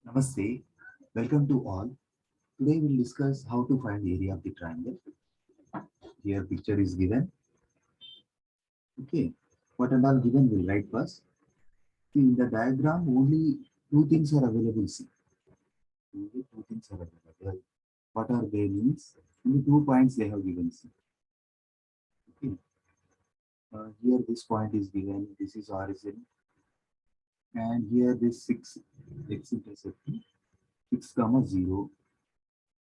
Namaste, welcome to all. Today we'll discuss how to find area of the triangle. Here picture is given. Okay, what and all given we'll write first. See, in the diagram only two things are available. See, only two things are available. What are they means? Only 2 points they have given. See. Okay, here this point is given. This is origin, and here this 6 x-intercept 6, 0,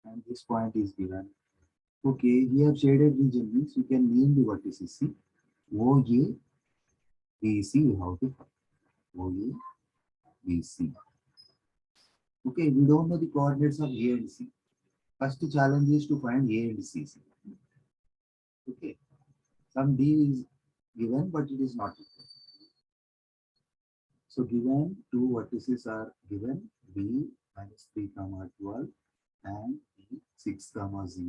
and this point is given. Okay, here shaded region means you can name the vertices. See, OA, BC, you have to find OA, BC. Okay, we don't know the coordinates of A and C. First challenge is to find A and C. Okay, some D is given, but it is not given. So given two vertices are given, B minus 3 comma 12 and B 6 comma 0.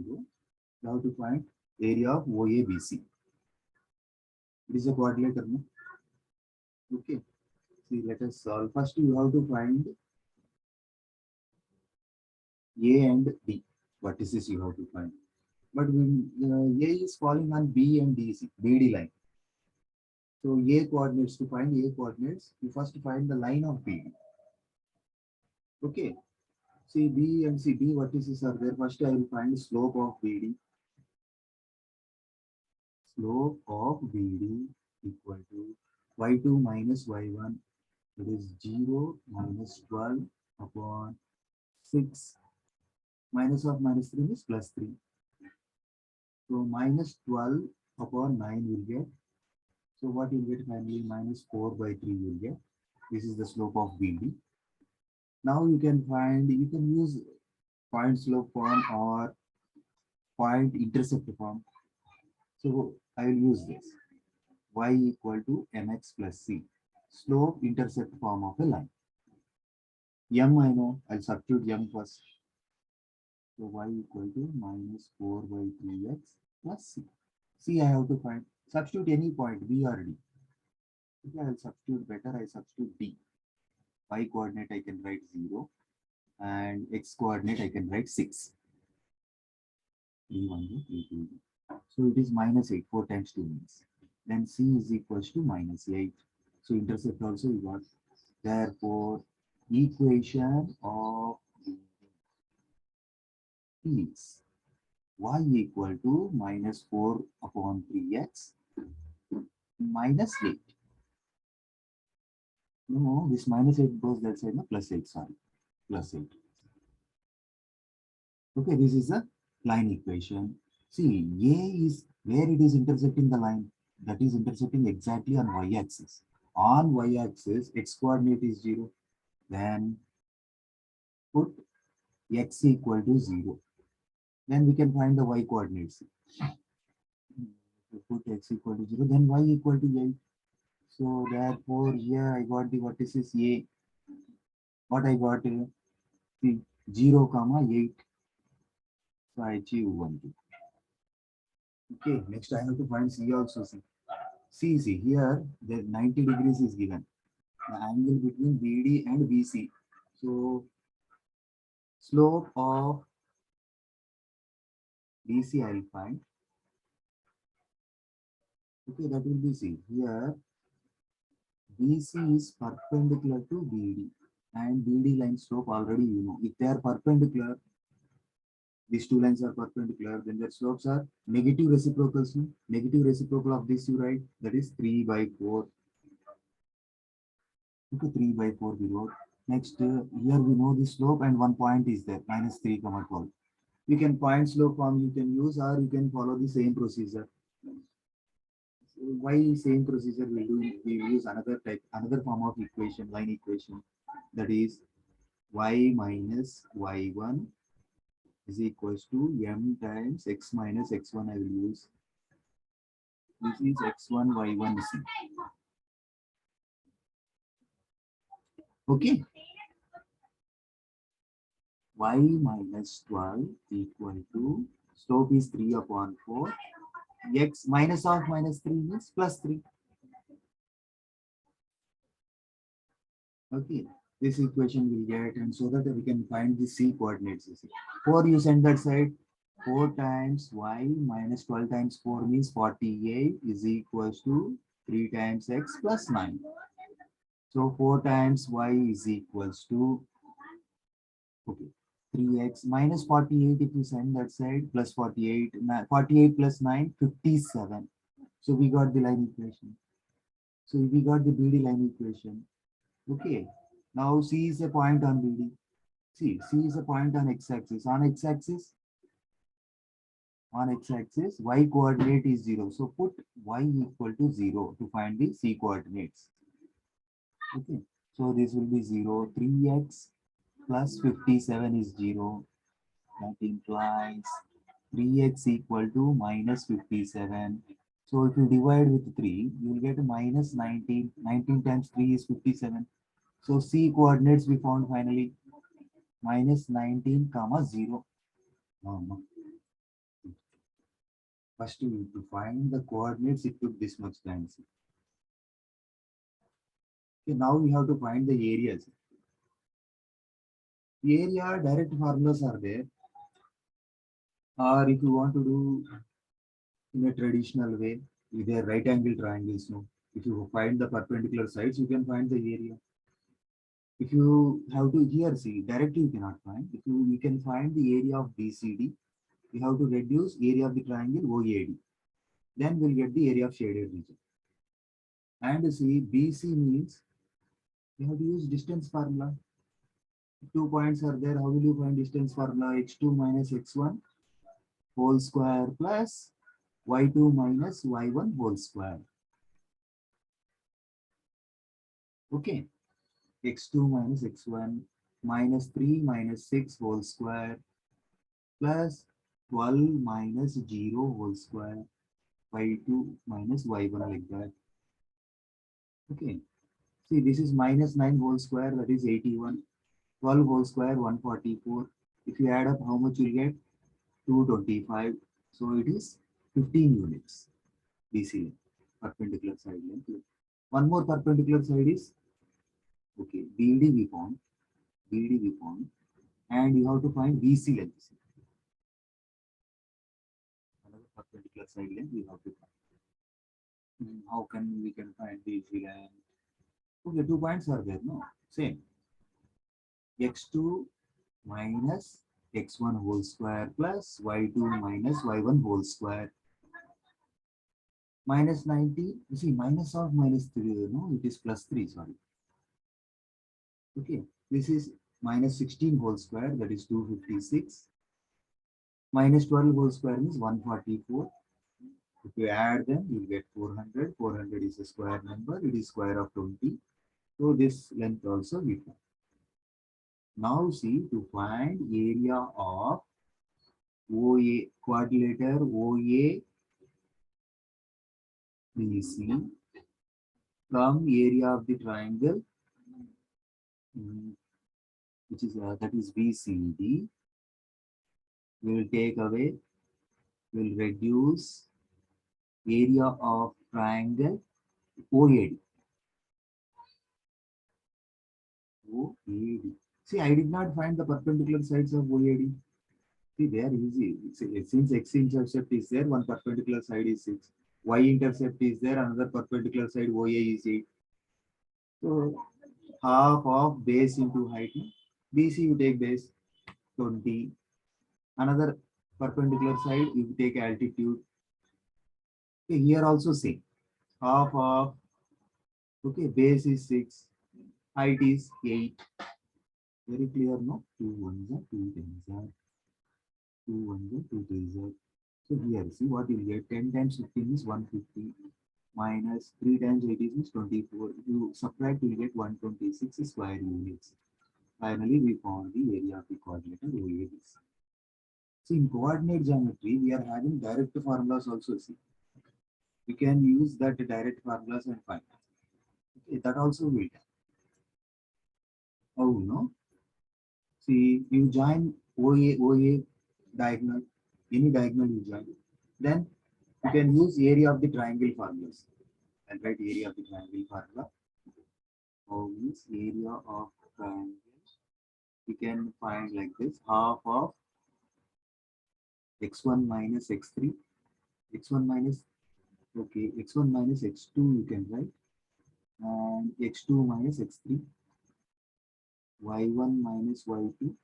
You have to find area of OABC. It is a quadrilateral. No? Okay, see, let us solve. First, you have to find A and D. Vertices you have to find. But when A is falling on B and DC, BD line. So A coordinates, to find A coordinates, you first find the line of BD. Okay. See, B and C, B vertices are there. First I will find slope of BD. Slope of BD equal to y2 minus y1. That is 0 minus 12 upon 6. Minus of minus 3 is plus 3. So minus 12 upon 9 will get. So what you will get finally, minus 4 by 3 will get. This is the slope of BD. Now you can use point slope form or point intercept form. So I will use this. Y equal to mx plus c. Slope intercept form of a line. M I know, I'll substitute m first. So y equal to minus 4 by 3x plus c. C I have to find. Substitute any point, B or D. Okay, I'll substitute better. I substitute D. Y coordinate I can write 0 and x coordinate I can write 6. 3, 1, 3, 2. So it is minus 8, 4 times 2 means. Then C is equals to minus 8. So intercept also we got. Therefore, equation of is y equal to minus 4 upon 3x minus 8. No, this minus 8 goes that side, no, plus 8, sorry, plus 8. Okay, this is a line equation. See, A is where it is intersecting the line, that is intersecting exactly on y-axis. On y-axis, x coordinate is 0. Then put x equal to 0. Then we can find the y coordinates. Put x equal to 0, then y equal to 8. So therefore, here I got the vertices A. What I got? See, 0, comma 8. So I achieve 1, 2. Okay, next I have to find C also. See, here the 90 degrees is given. The angle between BD and BC. So slope of BC I will find. Okay, that will be C. Here BC is perpendicular to BD and BD line slope already you know. If they are perpendicular, these two lines are perpendicular, then their slopes are negative reciprocals. Negative reciprocal of this you write, that is 3 by 4. Okay, 3 by 4 below. Next, here we know the slope and one point is there, minus 3, comma 12. You can point slope form you can use, or you can follow the same procedure. So why same procedure we do? We use another form of equation, line equation, that is y minus y1 is equals to m times x minus x1 I will use. This is x1, y1 c. Okay. Y minus 12 equal to, slope is 3 upon 4. X minus of minus 3 means plus 3. Okay. This equation will get, and so that we can find the C coordinates. You see. 4 you send that side. 4 times y minus 12 times 4 means 48 is equals to 3 times x plus 9. So 4 times y is equals to, okay, 3x minus 48 if you send that side, plus 48, 48 plus 9, 57. So we got the line equation. So we got the BD line equation. Okay. Now C is a point on BD. See, C is a point on x-axis. On x-axis, y coordinate is 0. So put y equal to 0 to find the C coordinates. Okay. So this will be 0. 3x plus 57 is 0. That implies 3x equal to minus 57. So if you divide with 3, you will get minus 19. 19 times 3 is 57. So C coordinates we found finally minus 19 comma 0. No. First we need to find the coordinates. It took this much time. Okay, now we have to find the areas. The area direct formulas are there. Or if you want to do in a traditional way, with a right angle triangles, no. If you find the perpendicular sides, you can find the area. If you have to here see directly you cannot find. If you can find the area of BCD, you have to reduce area of the triangle OAD. Then we'll get the area of shaded region. And see BC means you have to use distance formula. 2 points are there. How will you find distance formula? X2 minus x1 whole square plus y2 minus y1 whole square. Okay. X2 minus x1 minus 3 minus 6 whole square plus 12 minus 0 whole square, y2 minus y1 like that. Okay. See, this is minus 9 whole square, that is 81. 12 whole square, 144. If you add up, how much you'll get? 225. So it is 15 units. BC length, perpendicular side length. One more perpendicular side is, okay, BD we found, and you have to find BC length. Another perpendicular side length we have to find. How can we can find BC length? Okay, 2 points are there, no? Same. X2 minus x1 whole square plus y2 minus y1 whole square. Minus 90, you see, minus of minus 3, no, it is plus 3, sorry. Okay, this is minus 16 whole square, that is 256. Minus 12 whole square means 144. If you add them, you will get 400. 400 is a square number, it is square of 20. So this length also we find. Now see, to find area of OA, quadrilateral OA BC from area of the triangle, which is that is BCD, will take away, will reduce area of triangle OAD. OAD. See, I did not find the perpendicular sides of OAD. See, they are easy. Since x-intercept is there, one perpendicular side is 6. Y-intercept is there, another perpendicular side OA is 8. So half of base into height. BC you take base 20. Another perpendicular side you take altitude. Okay, here also same. Half of, okay, base is 6. Height is 8. Very clear, no? 2 ones are 2 tens are 2 ones are 2 threes are. So here, see what you get. 10 times 15 is 150 minus 3 times 8 is 24. If you subtract, you will get 126 square units. Finally, we found the area of the coordinate OABC. See, in coordinate geometry, we are having direct formulas also. See, we can use that direct formulas and find. Okay, that also will. Oh, no. See, you join OA diagonal, any diagonal you join, then you can use area of the triangle formulas and write area of the triangle formula. Of this area of triangle, we can find like this: half of x1 minus x3, x1 minus, okay, x1 minus x2 you can write, and x2 minus x3, y1 minus y2,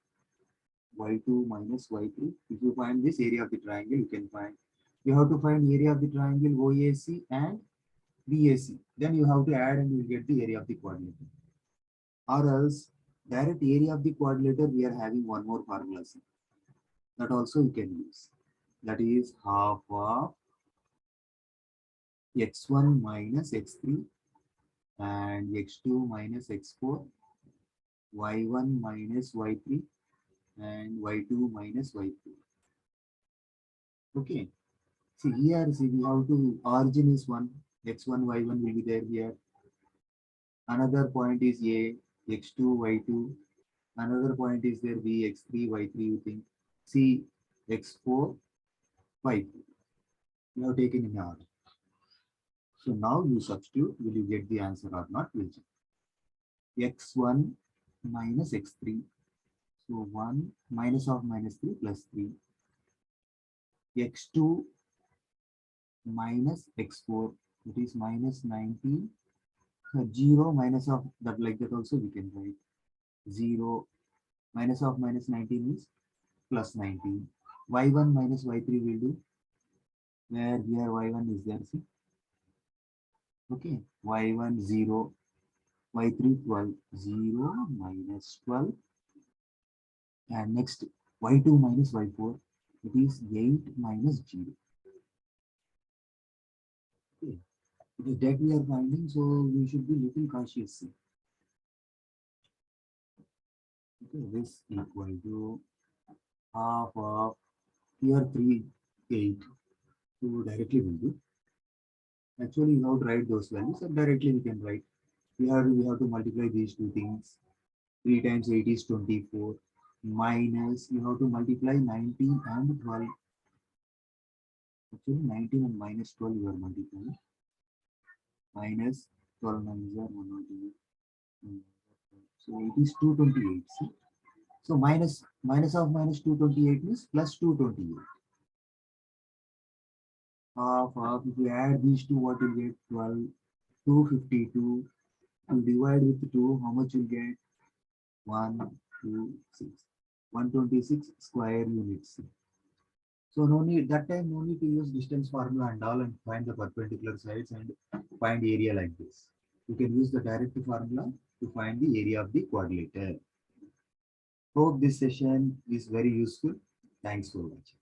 y2 minus y3. If you find this area of the triangle, you can find, you have to find area of the triangle OAC and BAC. Then you have to add and you will get the area of the quadrilateral. Or else, direct area of the quadrilateral, we are having one more formula C. That also you can use. That is half of x1 minus x3 and x2 minus x4, y1 minus y3 and y2 minus y4. Okay. See here, see we have to, origin is 1, x1, y1 will be there here. Another point is A, x2, y2. Another point is there B, x3, y3 you think. C, x4, y4. You have taken in order. So now you substitute, will you get the answer or not? We'll check. X1 minus x3. So 1 minus of minus 3 plus 3. X2 minus x4. It is minus 19. 0 minus of that, like that also we can write. 0 minus of minus 19 is plus 19. Y1 minus y3 will do. Where here y1 is there, see. Okay, y1 0, y3 12, 0 minus 12. And next y2 minus y4, it is 8 minus 0. Okay. It is that we are finding, so we should be little cautious. Okay, this equal to half of here 3, 8. So directly we'll do. Actually, you have to write those values, and directly we can write. We have to multiply these two things. 3 times 8 is 24. Minus, you have to multiply 19 and 12. Actually, 19 and minus 12 you are multiplying. Minus 12 minus 108. So it is 228. See? So minus of minus 228 is plus 228. Half, if you add these two, what you get? 12, 252. And divide with 2, how much you get? 126. 126 square units. So no need, that time no need to use distance formula and all and find the perpendicular sides and find area like this. You can use the direct formula to find the area of the quadrilateral. Hope this session is very useful. Thanks for watching.